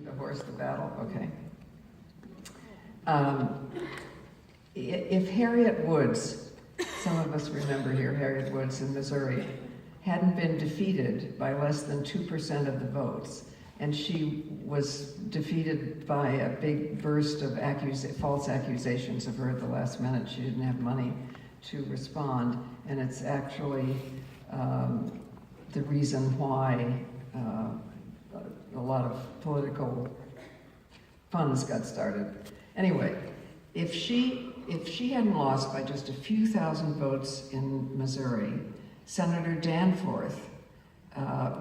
The horse, the battle, okay. If Harriet Woods, some of us remember here Harriet Woods in Missouri, hadn't been defeated by less than 2% of the votes, and she was defeated by a big burst of false accusations of her at the last minute. She didn't have money to respond, and it's actually the reason why a lot of political funds got started. Anyway, if she hadn't lost by just a few thousand votes in Missouri, Senator Danforth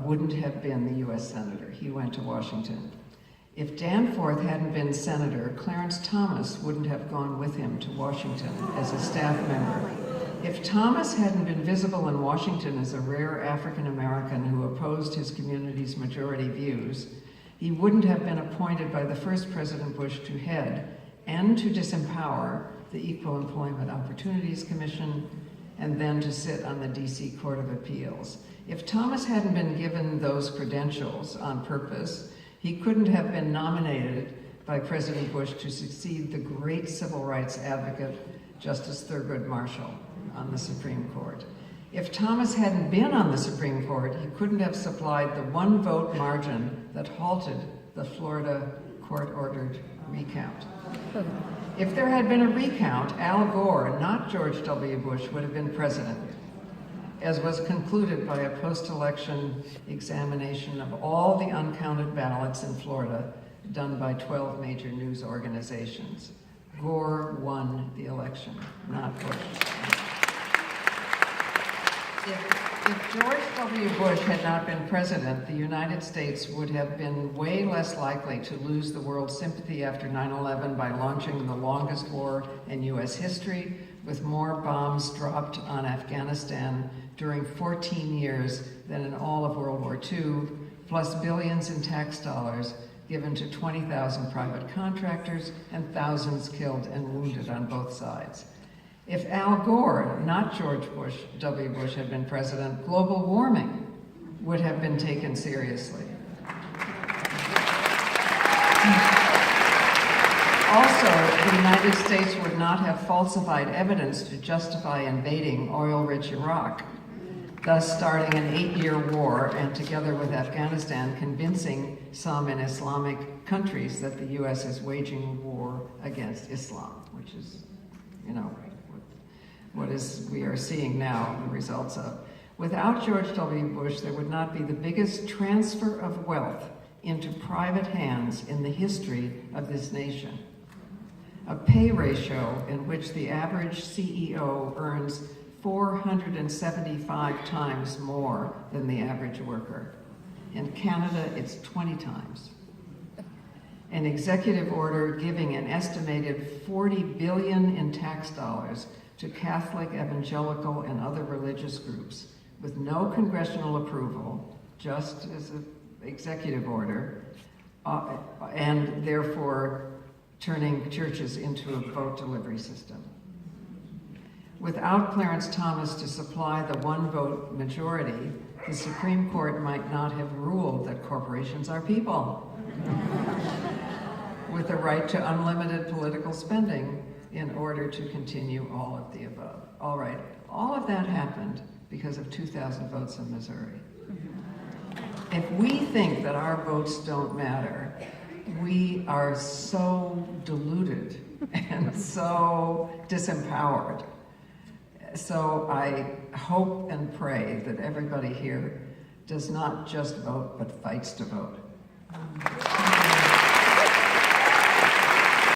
wouldn't have been the US Senator. He went to Washington. If Danforth hadn't been senator, Clarence Thomas wouldn't have gone with him to Washington as a staff member. If Thomas hadn't been visible in Washington as a rare African American who opposed his community's majority views, he wouldn't have been appointed by the first President Bush to head and to disempower the Equal Employment Opportunities Commission, and then to sit on the DC Court of Appeals. If Thomas hadn't been given those credentials on purpose, he couldn't have been nominated by President Bush to succeed the great civil rights advocate, Justice Thurgood Marshall, on the Supreme Court. If Thomas hadn't been on the Supreme Court, he couldn't have supplied the one-vote margin that halted the Florida court-ordered recount. If there had been a recount, Al Gore, not George W. Bush, would have been president, as was concluded by a post-election examination of all the uncounted ballots in Florida done by 12 major news organizations. Gore won the election, not Bush. If George W. Bush had not been president, the United States would have been way less likely to lose the world's sympathy after 9/11 by launching the longest war in US history, with more bombs dropped on Afghanistan during 14 years than in all of World War II, plus billions in tax dollars given to 20,000 private contractors and thousands killed and wounded on both sides. If Al Gore, not George W. Bush, had been president, global warming would have been taken seriously. Also, the United States would not have falsified evidence to justify invading oil-rich Iraq, thus starting an 8-year war, and together with Afghanistan, convincing some in Islamic countries that the US is waging war against Islam, which is, we are seeing now the results of. Without George W. Bush, there would not be the biggest transfer of wealth into private hands in the history of this nation. A pay ratio in which the average CEO earns 475 times more than the average worker. In Canada, it's 20 times. An executive order giving an estimated $40 billion in tax dollars to Catholic, evangelical, and other religious groups with no congressional approval, just as an executive order, and therefore turning churches into a vote delivery system. Without Clarence Thomas to supply the one-vote majority, the Supreme Court might not have ruled that corporations are people, with the right to unlimited political spending in order to continue all of the above. All right, all of that happened because of 2,000 votes in Missouri. If we think that our votes don't matter, we are so deluded and so disempowered. So I hope and pray that everybody here does not just vote, but fights to vote.